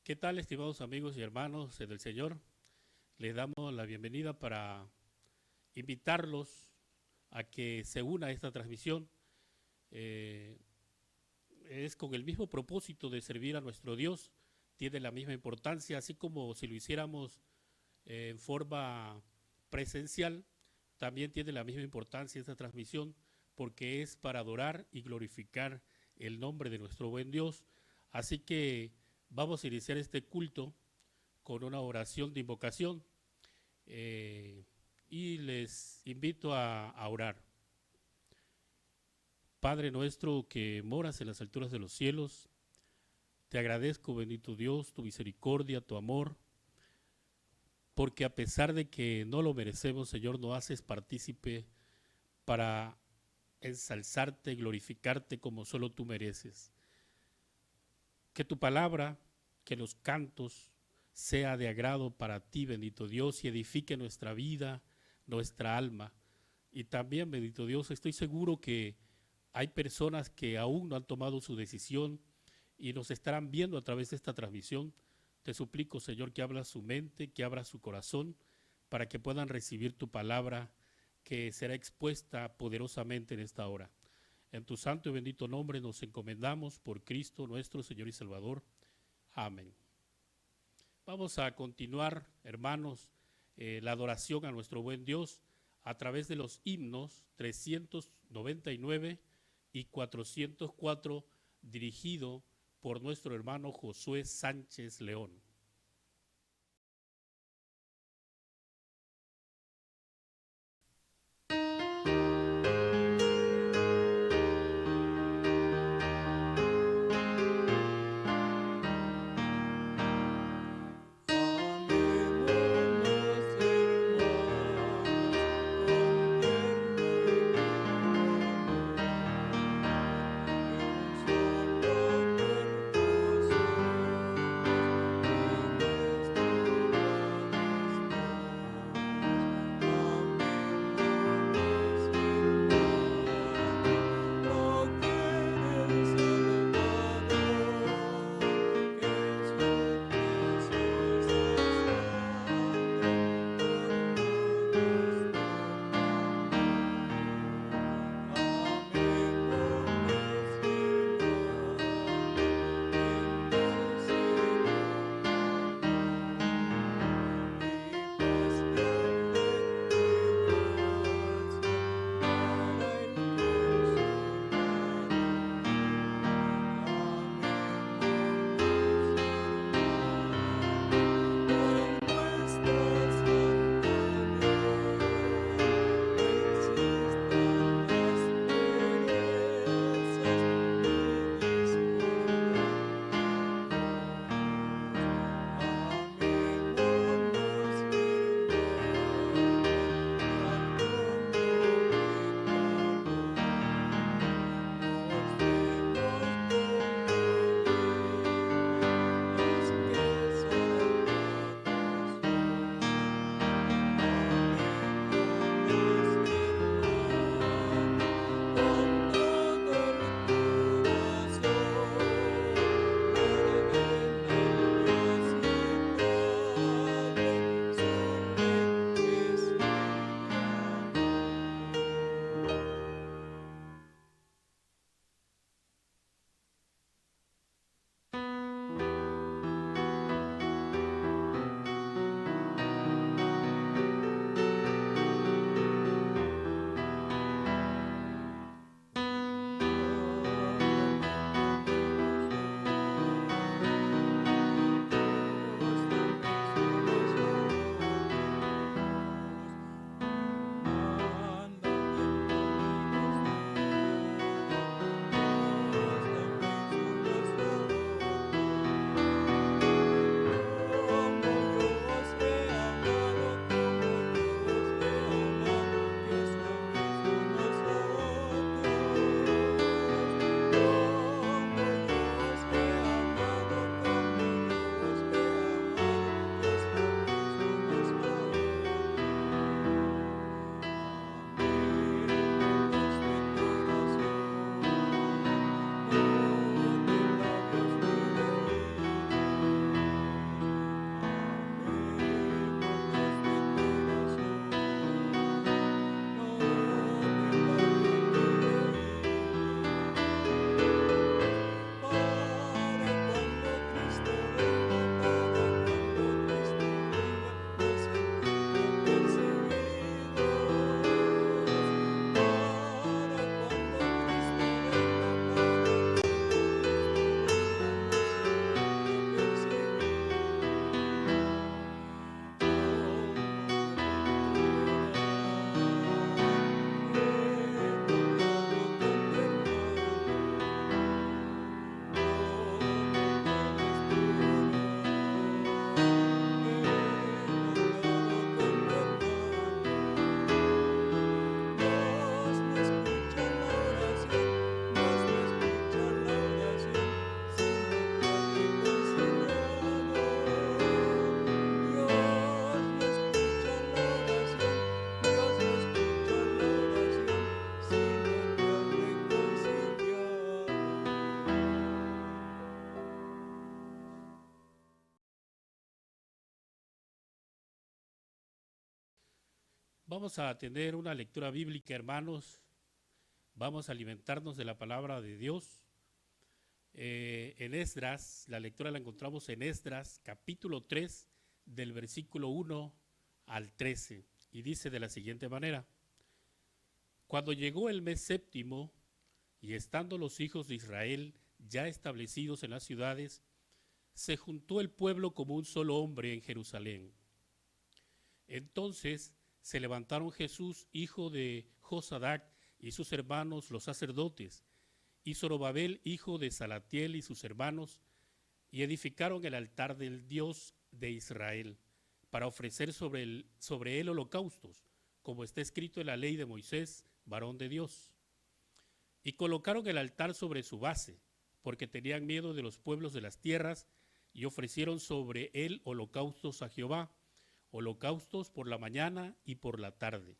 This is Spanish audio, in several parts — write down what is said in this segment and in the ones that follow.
¿Qué tal, estimados amigos y hermanos del Señor? Les damos la bienvenida para invitarlos a que se una a esta transmisión. Eh, es con el mismo propósito de servir a nuestro Dios, tiene la misma importancia, así como si lo hiciéramos en forma presencial, también tiene la misma importancia esta transmisión, porque es para adorar y glorificar el nombre de nuestro buen Dios. Así que vamos a iniciar este culto con una oración de invocación y les invito a orar. Padre nuestro que moras en las alturas de los cielos, te agradezco, bendito Dios, tu misericordia, tu amor, porque a pesar de que no lo merecemos, Señor, nos haces partícipe para ensalzarte, glorificarte como solo tú mereces. Que tu palabra, que los cantos, sea de agrado para ti, bendito Dios, y edifique nuestra vida, nuestra alma. Y también, bendito Dios, estoy seguro que hay personas que aún no han tomado su decisión y nos estarán viendo a través de esta transmisión. Te suplico, Señor, que abra su mente, que abra su corazón, para que puedan recibir tu palabra que será expuesta poderosamente en esta hora. En tu santo y bendito nombre nos encomendamos por Cristo nuestro Señor y Salvador. Amén. Vamos a continuar, hermanos, la adoración a nuestro buen Dios a través de los himnos 399 y 404, dirigido por nuestro hermano Josué Sánchez León. Amémonos, hermanos, con tierno y Vamos a tener una lectura bíblica, hermanos. Vamos a alimentarnos de la palabra de Dios. En Esdras, la lectura la encontramos en Esdras, capítulo 3, del versículo 1 al 13. Y dice de la siguiente manera: Cuando llegó el mes séptimo, y estando los hijos de Israel ya establecidos en las ciudades, se juntó el pueblo como un solo hombre en Jerusalén. Entonces se levantaron Jesús, hijo de Josadac, y sus hermanos los sacerdotes, y Zorobabel, hijo de Salatiel, y sus hermanos, y edificaron el altar del Dios de Israel, para ofrecer sobre él holocaustos, como está escrito en la ley de Moisés, varón de Dios. Y colocaron el altar sobre su base, porque tenían miedo de los pueblos de las tierras, y ofrecieron sobre él holocaustos a Jehová, holocaustos por la mañana y por la tarde.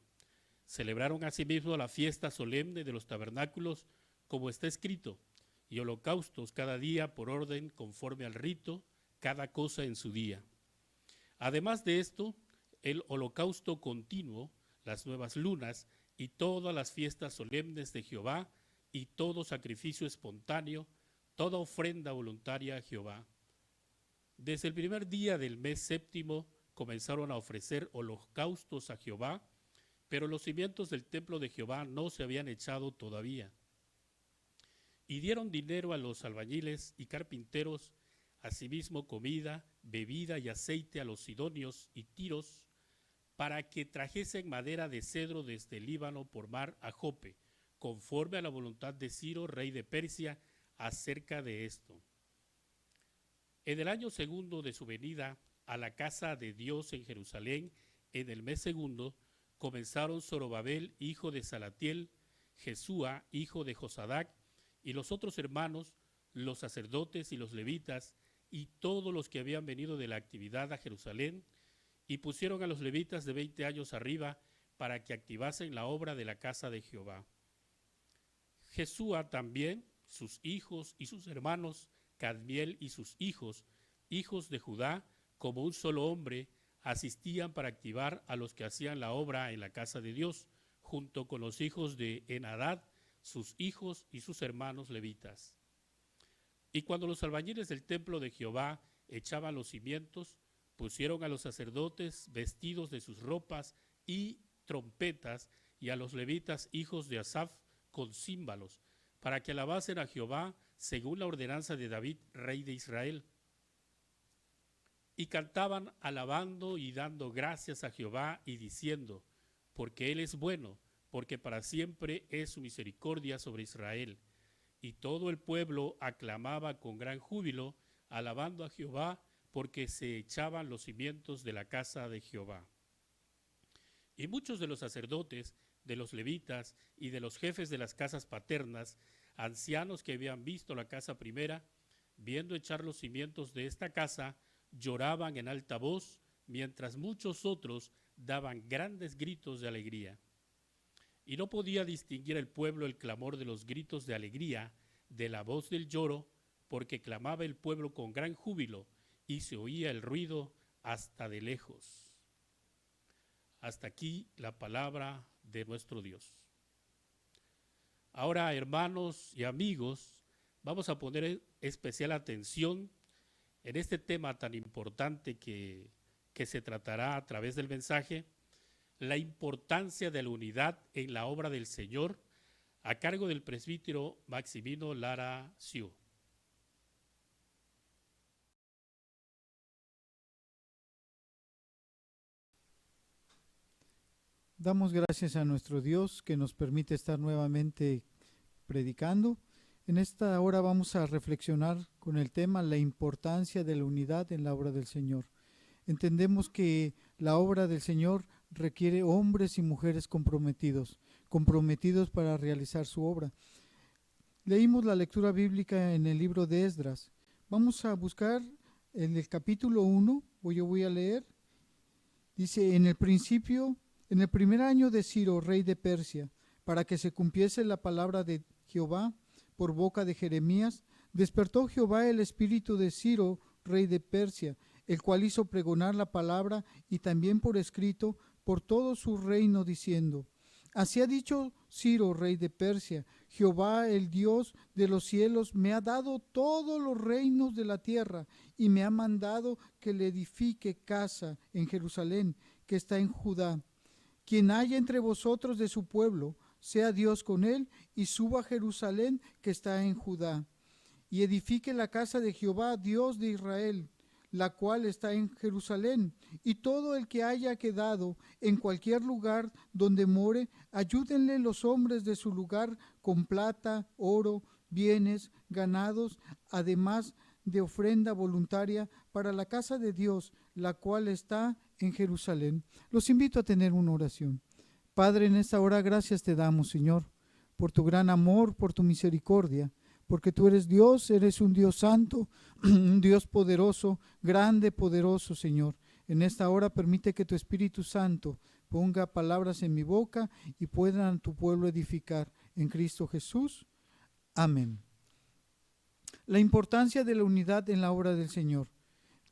Celebraron asimismo la fiesta solemne de los tabernáculos, como está escrito, y holocaustos cada día por orden conforme al rito, cada cosa en su día. Además de esto, el holocausto continuo, las nuevas lunas y todas las fiestas solemnes de Jehová, y todo sacrificio espontáneo, toda ofrenda voluntaria a Jehová. Desde el primer día del mes séptimo comenzaron a ofrecer holocaustos a Jehová, pero los cimientos del templo de Jehová no se habían echado todavía. Y dieron dinero a los albañiles y carpinteros, asimismo comida, bebida y aceite a los sidonios y tiros, para que trajesen madera de cedro desde el Líbano por mar a Jope, conforme a la voluntad de Ciro, rey de Persia, acerca de esto. En el año segundo de su venida a la casa de Dios en Jerusalén, en el mes segundo, comenzaron Zorobabel, hijo de Salatiel, Jesúa, hijo de Josadac, y los otros hermanos, los sacerdotes y los levitas, y todos los que habían venido de la actividad a Jerusalén, y pusieron a los levitas de 20 años arriba para que activasen la obra de la casa de Jehová. Jesúa también, sus hijos y sus hermanos, Cadmiel y sus hijos, hijos de Judá, como un solo hombre, asistían para activar a los que hacían la obra en la casa de Dios, junto con los hijos de Enadad, sus hijos y sus hermanos levitas. Y cuando los albañiles del templo de Jehová echaban los cimientos, pusieron a los sacerdotes vestidos de sus ropas y trompetas, y a los levitas hijos de Asaf con címbalos, para que alabasen a Jehová según la ordenanza de David, rey de Israel. Y cantaban alabando y dando gracias a Jehová y diciendo, porque Él es bueno, porque para siempre es su misericordia sobre Israel. Y todo el pueblo aclamaba con gran júbilo, alabando a Jehová, porque se echaban los cimientos de la casa de Jehová. Y muchos de los sacerdotes, de los levitas y de los jefes de las casas paternas, ancianos que habían visto la casa primera, viendo echar los cimientos de esta casa, lloraban en alta voz, mientras muchos otros daban grandes gritos de alegría. Y no podía distinguir el pueblo el clamor de los gritos de alegría de la voz del lloro, porque clamaba el pueblo con gran júbilo, y se oía el ruido hasta de lejos. Hasta aquí la palabra de nuestro Dios. Ahora, hermanos y amigos, vamos a poner especial atención en este tema tan importante que se tratará a través del mensaje, la importancia de la unidad en la obra del Señor, a cargo del presbítero Maximino Lara Siu. Damos gracias a nuestro Dios que nos permite estar nuevamente predicando. En esta hora vamos a reflexionar con el tema la importancia de la unidad en la obra del Señor. Entendemos que la obra del Señor requiere hombres y mujeres comprometidos para realizar su obra. Leímos la lectura bíblica en el libro de Esdras. Vamos a buscar en el capítulo 1, yo voy a leer. Dice, en el primer año de Ciro, rey de Persia, para que se cumpliese la palabra de Jehová por boca de Jeremías, despertó Jehová el espíritu de Ciro, rey de Persia, el cual hizo pregonar la palabra y también por escrito por todo su reino, diciendo: Así ha dicho Ciro, rey de Persia: Jehová, el Dios de los cielos, me ha dado todos los reinos de la tierra, y me ha mandado que le edifique casa en Jerusalén, que está en Judá. Quien haya entre vosotros de su pueblo, sea Dios con él, y suba a Jerusalén, que está en Judá, y edifique la casa de Jehová, Dios de Israel, la cual está en Jerusalén. Y todo el que haya quedado en cualquier lugar donde more, ayúdenle los hombres de su lugar con plata, oro, bienes, ganados, además de ofrenda voluntaria para la casa de Dios, la cual está en Jerusalén. Los invito a tener una oración. Padre, en esta hora gracias te damos, Señor, por tu gran amor, por tu misericordia, porque tú eres Dios, eres un Dios santo, un Dios poderoso, grande, poderoso, Señor. En esta hora permite que tu Espíritu Santo ponga palabras en mi boca y puedan tu pueblo edificar. En Cristo Jesús. Amén. La importancia de la unidad en la obra del Señor.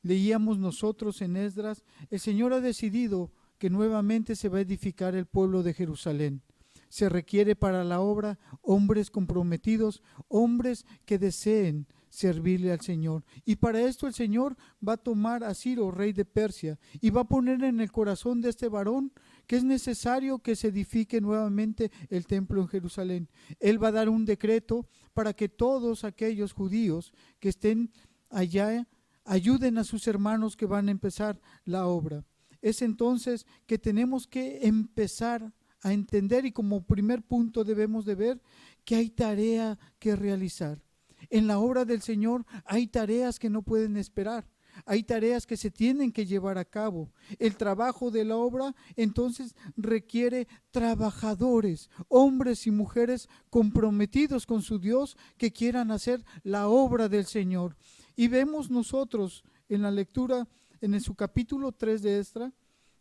Leíamos nosotros en Esdras: el Señor ha decidido que nuevamente se va a edificar el pueblo de Jerusalén. Se requiere para la obra hombres comprometidos, hombres que deseen servirle al Señor. Y para esto el Señor va a tomar a Ciro, rey de Persia, y va a poner en el corazón de este varón que es necesario que se edifique nuevamente el templo en Jerusalén. Él va a dar un decreto para que todos aquellos judíos que estén allá ayuden a sus hermanos que van a empezar la obra. Es entonces que tenemos que empezar a entender, y como primer punto debemos de ver que hay tarea que realizar. En la obra del Señor hay tareas que no pueden esperar. Hay tareas que se tienen que llevar a cabo. El trabajo de la obra entonces requiere trabajadores, hombres y mujeres comprometidos con su Dios, que quieran hacer la obra del Señor. Y vemos nosotros en la lectura, en su capítulo 3 de Esdras,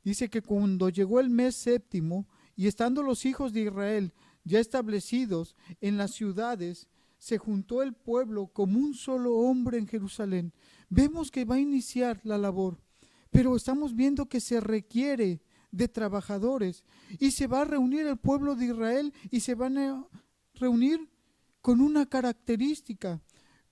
dice que cuando llegó el mes séptimo, y estando los hijos de Israel ya establecidos en las ciudades, se juntó el pueblo como un solo hombre en Jerusalén. Vemos que va a iniciar la labor, pero estamos viendo que se requiere de trabajadores, y se va a reunir el pueblo de Israel, y se van a reunir con una característica,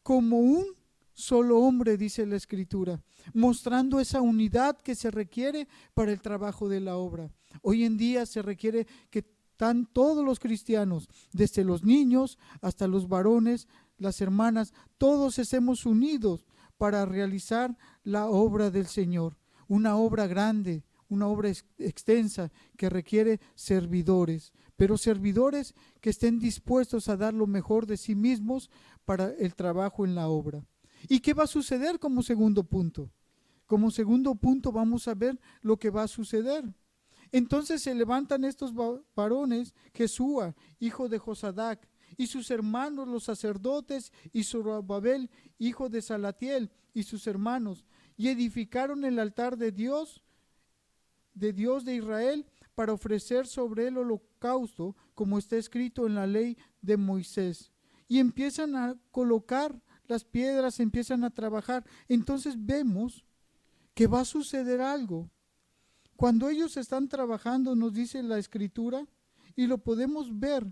como un solo hombre, dice la Escritura, mostrando esa unidad que se requiere para el trabajo de la obra. Hoy en día se requiere que están todos los cristianos, desde los niños hasta los varones, las hermanas, todos estemos unidos para realizar la obra del Señor. Una obra grande, una obra extensa que requiere servidores, pero servidores que estén dispuestos a dar lo mejor de sí mismos para el trabajo en la obra. ¿Y qué va a suceder como segundo punto? Como segundo punto vamos a ver lo que va a suceder. Entonces se levantan estos varones, Jesúa, hijo de Josadac, y sus hermanos los sacerdotes, y Zorobabel, hijo de Salatiel, y sus hermanos, y edificaron el altar de Dios de Israel, para ofrecer sobre el holocausto, como está escrito en la ley de Moisés. Y empiezan a colocar las piedras, empiezan a trabajar. Entonces vemos que va a suceder algo. Cuando ellos están trabajando, nos dice la Escritura, y lo podemos ver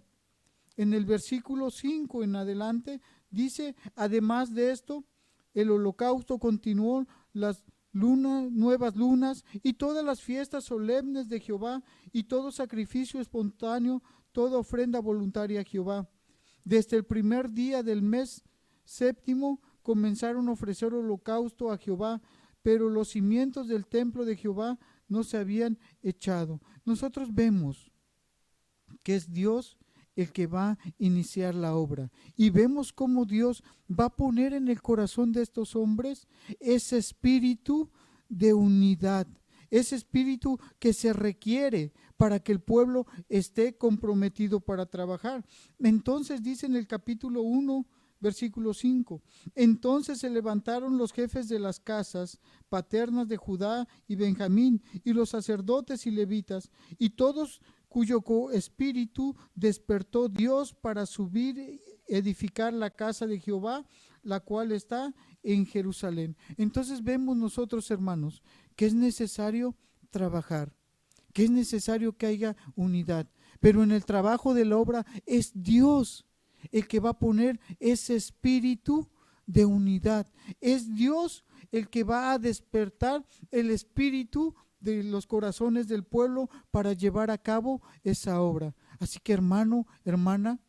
en el versículo 5 en adelante, dice: además de esto, el holocausto continuó, las nuevas lunas y todas las fiestas solemnes de Jehová, y todo sacrificio espontáneo, toda ofrenda voluntaria a Jehová. Desde el primer día del mes séptimo comenzaron a ofrecer holocausto a Jehová, pero los cimientos del templo de Jehová no se habían echado. Nosotros vemos que es Dios el que va a iniciar la obra, y vemos cómo Dios va a poner en el corazón de estos hombres ese espíritu de unidad, ese espíritu que se requiere para que el pueblo esté comprometido para trabajar. Entonces dice en el capítulo 1, versículo 5: entonces se levantaron los jefes de las casas paternas de Judá y Benjamín, y los sacerdotes y levitas, y todos cuyo espíritu despertó Dios, para subir y edificar la casa de Jehová, la cual está en Jerusalén. Entonces vemos nosotros, hermanos, que es necesario trabajar, que es necesario que haya unidad. Pero en el trabajo de la obra es Dios el que va a poner ese espíritu de unidad. Es Dios el que va a despertar el espíritu de los corazones del pueblo para llevar a cabo esa obra. Así que hermano, hermana,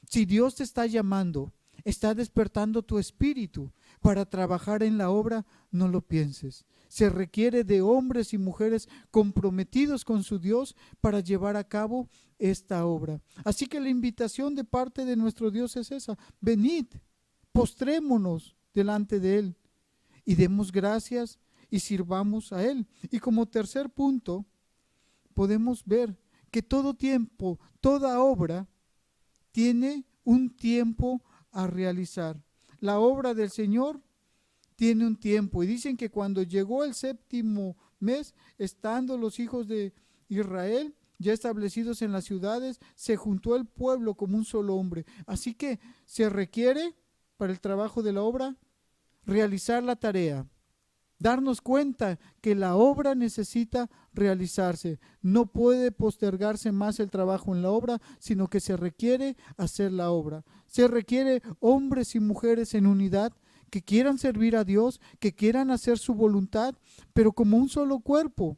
si Dios te está llamando, está despertando tu espíritu para trabajar en la obra, no lo pienses. Se requiere de hombres y mujeres comprometidos con su Dios para llevar a cabo esta obra. Así que la invitación de parte de nuestro Dios es esa: venid, postrémonos delante de Él y demos gracias y sirvamos a Él. Y como tercer punto, podemos ver que todo tiempo, toda obra tiene un tiempo a realizar. La obra del Señor tiene un tiempo, y dicen que cuando llegó el 7º mes, estando los hijos de Israel ya establecidos en las ciudades, se juntó el pueblo como un solo hombre. Así que se requiere para el trabajo de la obra realizar la tarea, darnos cuenta que la obra necesita realizarse. No puede postergarse más el trabajo en la obra, sino que se requiere hacer la obra. Se requiere hombres y mujeres en unidad que quieran servir a Dios, que quieran hacer su voluntad, pero como un solo cuerpo.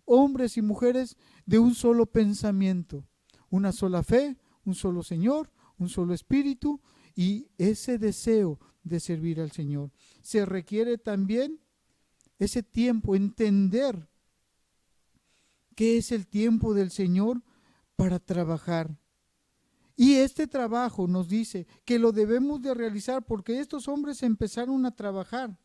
Hombres y mujeres de un solo pensamiento, una sola fe, un solo Señor, un solo Espíritu y ese deseo de servir al Señor. Se requiere también ese tiempo, entender qué es el tiempo del Señor para trabajar. Y este trabajo nos dice que lo debemos de realizar porque estos hombres empezaron a trabajar.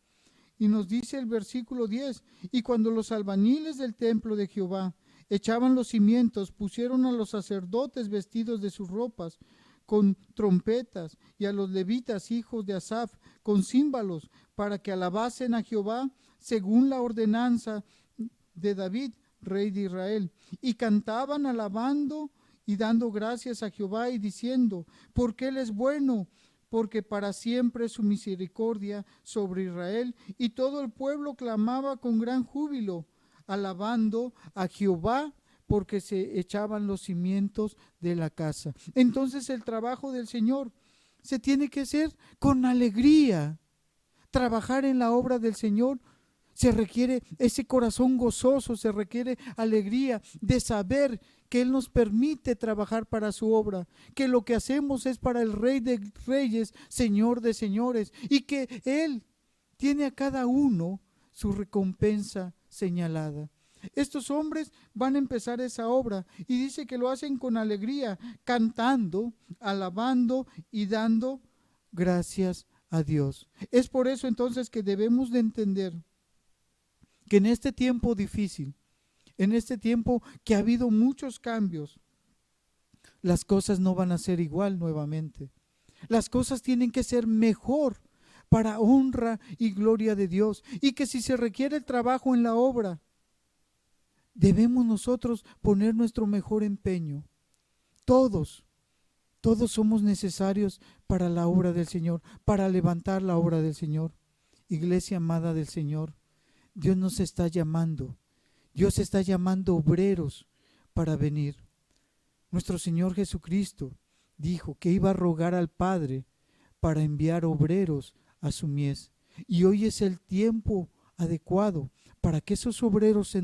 Y nos dice el versículo 10, y cuando los albañiles del templo de Jehová echaban los cimientos, pusieron a los sacerdotes vestidos de sus ropas, con trompetas, y a los levitas, hijos de Asaf, con címbalos, para que alabasen a Jehová, según la ordenanza de David, rey de Israel. Y cantaban alabando y dando gracias a Jehová y diciendo, porque Él es bueno, porque para siempre es su misericordia sobre Israel. Y todo el pueblo clamaba con gran júbilo, alabando a Jehová, porque se echaban los cimientos de la casa. Entonces el trabajo del Señor se tiene que hacer con alegría. Trabajar en la obra del Señor se requiere ese corazón gozoso, se requiere alegría de saber que Él nos permite trabajar para su obra, que lo que hacemos es para el Rey de Reyes, Señor de Señores, y que Él tiene a cada uno su recompensa señalada. Estos hombres van a empezar esa obra y dice que lo hacen con alegría, cantando, alabando y dando gracias a Dios. Es por eso entonces que debemos de entender que en este tiempo difícil, en este tiempo que ha habido muchos cambios, las cosas no van a ser igual nuevamente. Las cosas tienen que ser mejor para honra y gloria de Dios. Y que si se requiere el trabajo en la obra, debemos nosotros poner nuestro mejor empeño. Todos somos necesarios para la obra del Señor, para levantar la obra del Señor. Iglesia amada del Señor, Dios nos está llamando. Dios está llamando obreros para venir. Nuestro Señor Jesucristo dijo que iba a rogar al Padre para enviar obreros a su mies. Y hoy es el tiempo adecuado para que esos obreros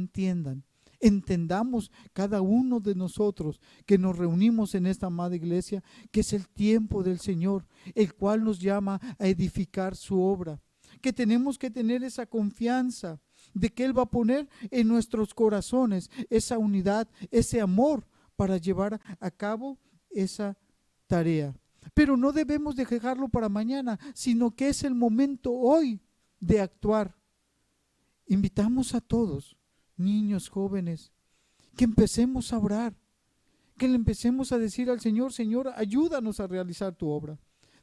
entendamos cada uno de nosotros que nos reunimos en esta amada iglesia, que es el tiempo del Señor, el cual nos llama a edificar su obra. Que tenemos que tener esa confianza de que Él va a poner en nuestros corazones esa unidad, ese amor para llevar a cabo esa tarea. Pero no debemos de dejarlo para mañana, sino que es el momento hoy de actuar. Invitamos a todos, niños, jóvenes, que empecemos a orar, que le empecemos a decir al Señor, Señor, ayúdanos a realizar tu obra.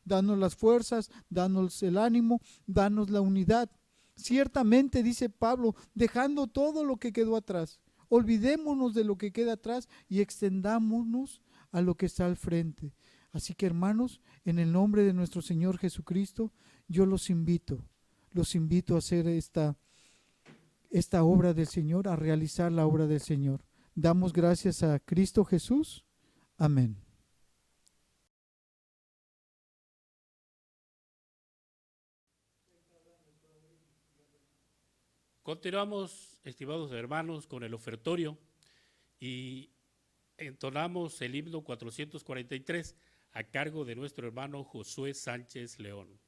Danos las fuerzas, danos el ánimo, danos la unidad. Ciertamente, dice Pablo, dejando todo lo que quedó atrás, olvidémonos de lo que queda atrás y extendámonos a lo que está al frente. Así que, hermanos, en el nombre de nuestro Señor Jesucristo, yo los invito a hacer esta obra del Señor, a realizar la obra del Señor. Damos gracias a Cristo Jesús. Amén. Continuamos, estimados hermanos, con el ofertorio y entonamos el himno 443 a cargo de nuestro hermano Josué Sánchez León.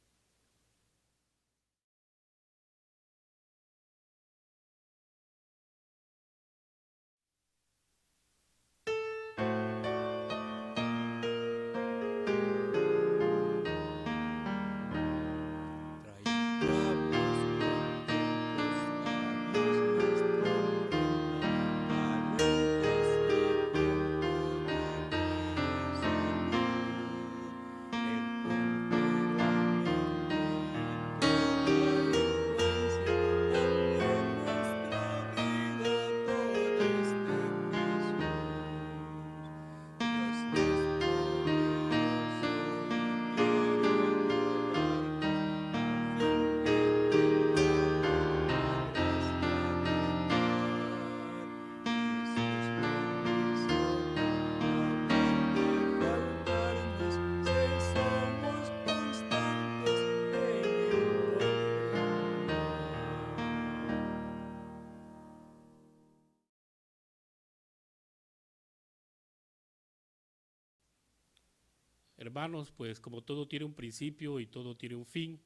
Hermanos, pues como todo tiene un principio y todo tiene un fin,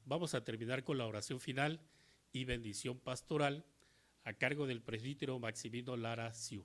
vamos a terminar con la oración final y bendición pastoral a cargo del presbítero Maximino Lara Siu.